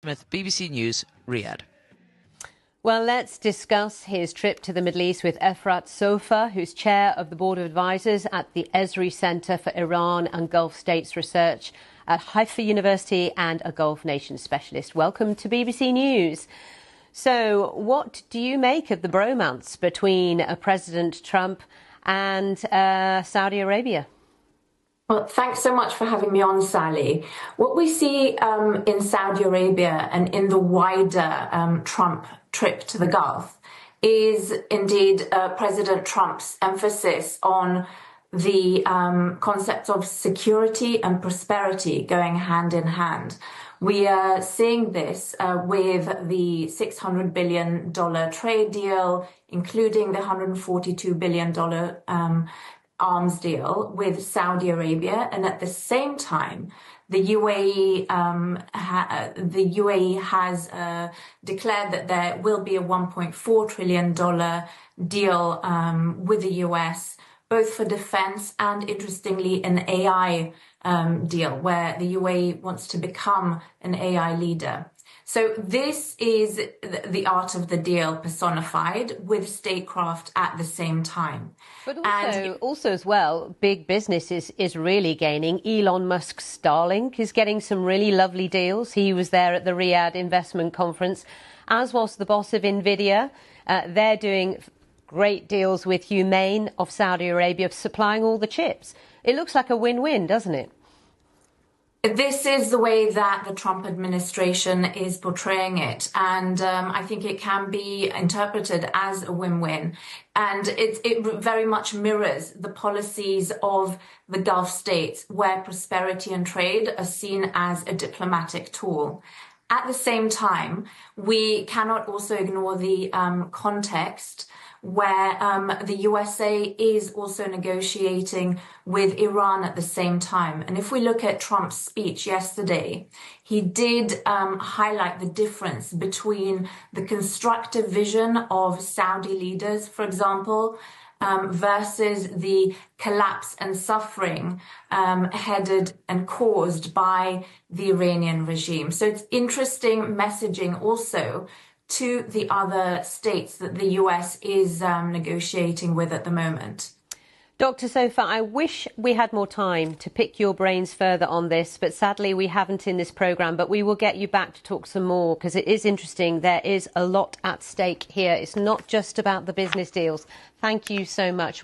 With BBC News, Riyadh. Well, let's discuss his trip to the Middle East with Efrat Sopher, who's chair of the Board of Advisors at the Ezri Centre for Iran and Gulf States Research at Haifa University and a Gulf Nations specialist. Welcome to BBC News. So, what do you make of the bromance between President Trump and Saudi Arabia? Well, thanks so much for having me on, Sally. What we see in Saudi Arabia and in the wider Trump trip to the Gulf is indeed President Trump's emphasis on the concepts of security and prosperity going hand in hand. We are seeing this with the $600 billion trade deal, including the $142 billion arms deal with Saudi Arabia, and at the same time, the UAE has declared that there will be a $1.4 trillion deal with the US, both for defense and, interestingly, an AI deal where the UAE wants to become an AI leader. So this is the art of the deal personified with statecraft at the same time. But also as well, big business is really gaining. Elon Musk's Starlink is getting some really lovely deals. He was there at the Riyadh Investment Conference, as was the boss of NVIDIA. They're doing great deals with Humane of Saudi Arabia, supplying all the chips. It looks like a win-win, doesn't it? This is the way that the Trump administration is portraying it, and I think it can be interpreted as a win-win. And it very much mirrors the policies of the Gulf states, where prosperity and trade are seen as a diplomatic tool. At the same time, we cannot also ignore the context where the USA is also negotiating with Iran at the same time. And if we look at Trump's speech yesterday, he did highlight the difference between the constructive vision of Saudi leaders, for example, versus the collapse and suffering headed and caused by the Iranian regime. So it's interesting messaging also to the other states that the US is negotiating with at the moment. Dr. Sopher, I wish we had more time to pick your brains further on this, but sadly we haven't in this programme. But we will get you back to talk some more, because it is interesting. There is a lot at stake here. It's not just about the business deals. Thank you so much.